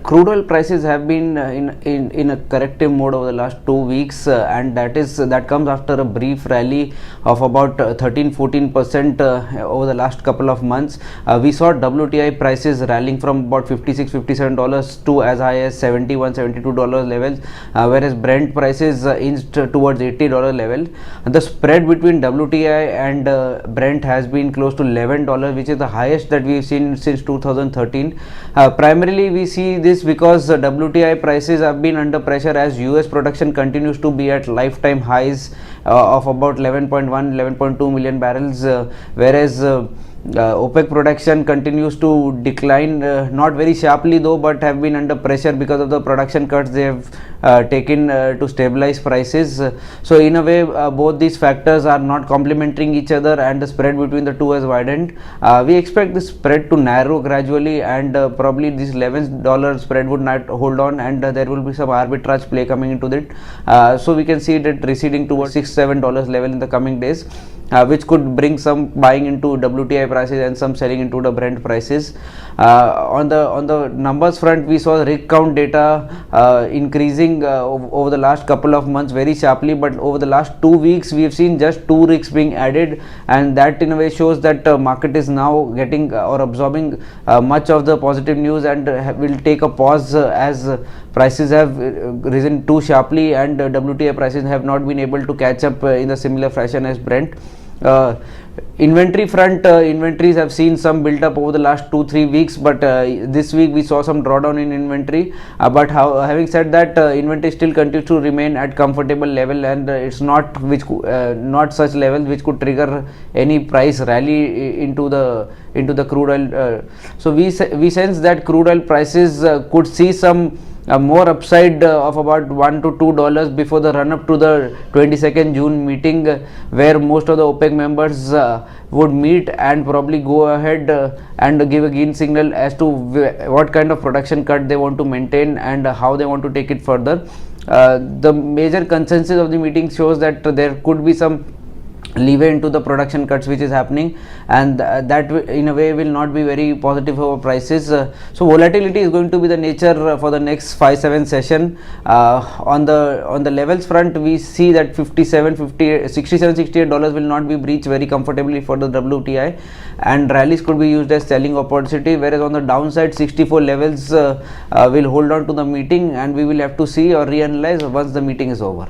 Crude oil prices have been in a corrective mode over the last 2 weeks, and that comes after a brief rally of about 13-14% over the last couple of months. We saw WTI prices rallying from about $56-57 to as high as $71-72 levels, whereas Brent prices inched towards $80 level. The spread between WTI and Brent has been close to $11, which is the highest that we've seen since 2013. Primarily we see this because WTI prices have been under pressure as US production continues to be at lifetime highs of about 11.2 million barrels, whereas OPEC production continues to decline, not very sharply though, but have been under pressure because of the production cuts they have taken to stabilize prices. So in a way, both these factors are not complementing each other, and the spread between the two has widened. We expect the spread to narrow gradually, and probably this $11 spread would not hold on, and there will be some arbitrage play coming into it. So we can see that receding towards $6-7 level in the coming days, which could bring some buying into WTI prices and some selling into the Brent prices. On the numbers front, we saw rig count data increasing over the last couple of months very sharply, but over the last 2 weeks we have seen just 2 rigs being added, and that in a way shows that market is now getting or absorbing much of the positive news, and will take a pause as prices have risen too sharply, and WTI prices have not been able to catch up in a similar fashion as Brent. Inventory front, inventories have seen some build up over the last 2-3 weeks, but this week we saw some drawdown in inventory. But having said that, inventory still continues to remain at comfortable level, and it's not such levels which could trigger any price rally into the crude oil. So we sense that crude oil prices could see some more upside of about $1 to $2 before the run up to the 22nd June meeting, where most of the OPEC members would meet and probably go ahead and give a green signal as to what kind of production cut they want to maintain and how they want to take it further. The major consensus of the meeting shows that there could be some leeway into the production cuts which is happening, and that in a way will not be very positive for prices. So volatility is going to be the nature for the next 5-7 session. On the levels front, we see that $67-68 will not be breached very comfortably for the WTI, and rallies could be used as selling opportunity, whereas on the downside 64 levels will hold on to the meeting, and we will have to see or reanalyze once the meeting is over.